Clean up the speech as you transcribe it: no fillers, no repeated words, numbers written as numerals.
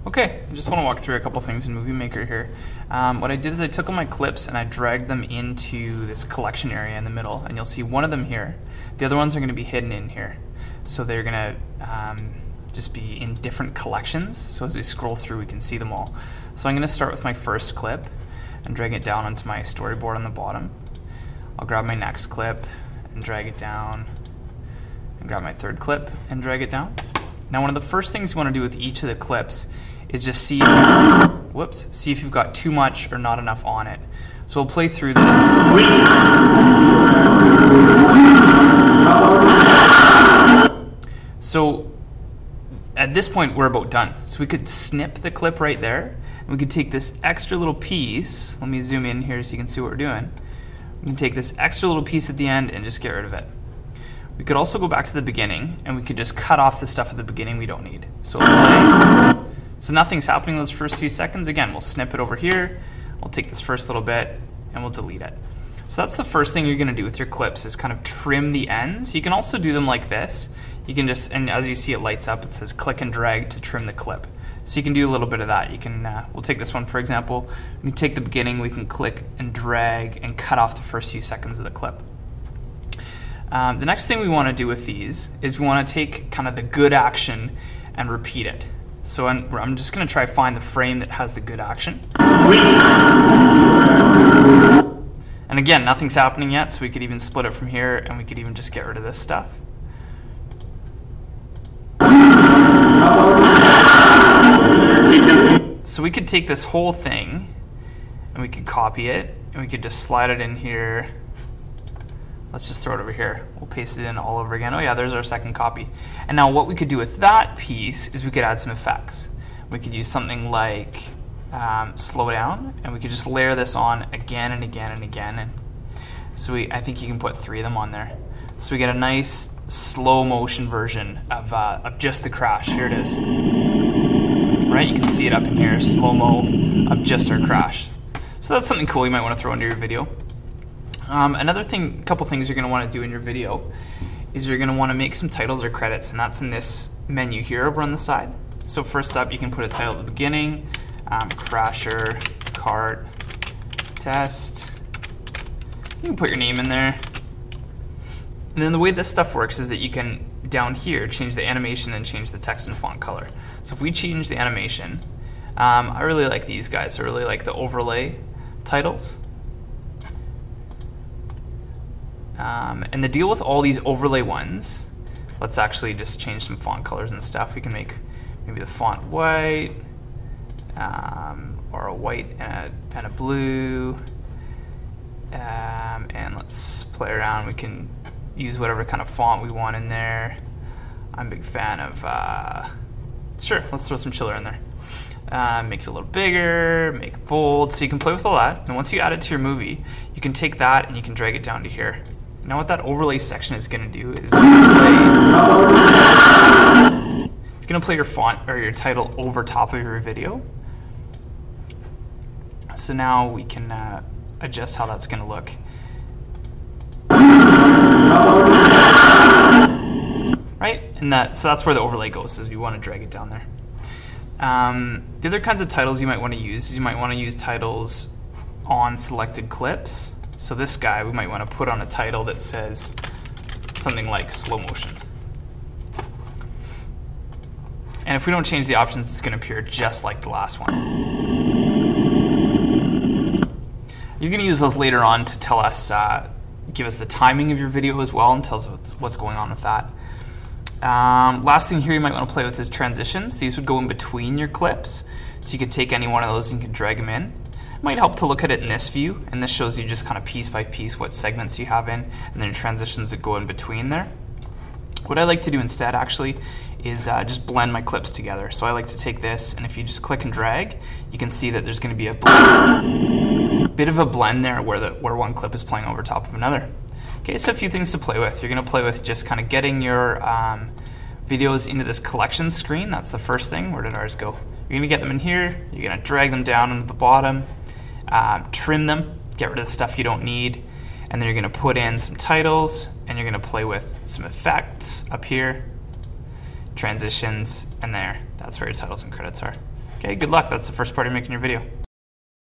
Okay, I just want to walk through a couple things in Movie Maker here. What I did is I took all my clips and I dragged them into this collection area in the middle, and you'll see one of them here. The other ones are going to be hidden in here. So they're going to just be in different collections, so as we scroll through we can see them all. So I'm going to start with my first clip and drag it down onto my storyboard on the bottom. I'll grab my next clip and drag it down, and grab my third clip and drag it down. Now one of the first things you want to do with each of the clips is just see if you've got too much or not enough on it. So we'll play through this. So at this point we're about done. So we could snip the clip right there, and we could take this extra little piece. Let me zoom in here so you can see what we're doing. We can take this extra little piece at the end and just get rid of it. We could also go back to the beginning and we could just cut off the stuff at the beginning we don't need. So we'll play. So nothing's happening those first few seconds. Again, we'll snip it over here. We'll take this first little bit and we'll delete it. So that's the first thing you're going to do with your clips, is kind of trim the ends. You can also do them like this. You can just, and as you see it lights up, it says click and drag to trim the clip. So you can do a little bit of that. You can, we'll take this one for example. We can take the beginning, we can click and drag and cut off the first few seconds of the clip. The next thing we want to do with these is we want to take kind of the good action and repeat it. So I'm just going to try to find the frame that has the good action. And again, nothing's happening yet, so we could even split it from here, and we could even just get rid of this stuff. So we could take this whole thing, and we could copy it, and we could just slide it in here. Let's just throw it over here. We'll paste it in all over again. Oh yeah, there's our second copy. And now what we could do with that piece is we could add some effects. We could use something like slow down, and we could just layer this on again and again and again. And so I think you can put 3 of them on there. So we get a nice slow motion version of just the crash. Here it is. Right, you can see it up in here, slow-mo of just our crash. So that's something cool you might want to throw into your video. Another thing, couple things you're going to want to do in your video is you're going to want to make some titles or credits, and that's in this menu here over on the side. So first up, you can put a title at the beginning, Krasher, Kart, test. You can put your name in there. And then the way this stuff works is that you can, down here, change the animation and change the text and font color. So if we change the animation, I really like these guys. I really like the overlay titles. And the deal with all these overlay ones, let's actually just change some font colors and stuff. We can make maybe the font white, or a white and a blue, and let's play around. We can use whatever kind of font we want in there. I'm a big fan of, sure, let's throw some chiller in there. Make it a little bigger, make it bold, so you can play with all that. And once you add it to your movie, you can take that and you can drag it down to here. Now what that overlay section is going to do is it's going to play your font or your title over top of your video. So now we can adjust how that's going to look. Right, and so that's where the overlay goes, is we want to drag it down there. The other kinds of titles you might want to use is you might want to use titles on selected clips. So this guy, we might want to put on a title that says something like slow motion. And if we don't change the options, it's going to appear just like the last one. You're going to use those later on to tell us, give us the timing of your video as well, and tell us what's going on with that. Last thing here you might want to play with is transitions. These would go in between your clips. So you could take any one of those and you could drag them in. It might help to look at it in this view, and this shows you just kind of piece by piece what segments you have in, and then transitions that go in between there. What I like to do instead actually is just blend my clips together. So I like to take this, and if you just click and drag, you can see that there's going to be a bit of a blend there where one clip is playing over top of another. Okay, so a few things to play with. You're going to play with just kind of getting your videos into this collection screen. That's the first thing. Where did ours go? You're going to get them in here. You're going to drag them down into the bottom, trim them, get rid of the stuff you don't need, and then you're going to put in some titles, and you're going to play with some effects up here, transitions, and there. That's where your titles and credits are. Okay, good luck. That's the first part of making your video.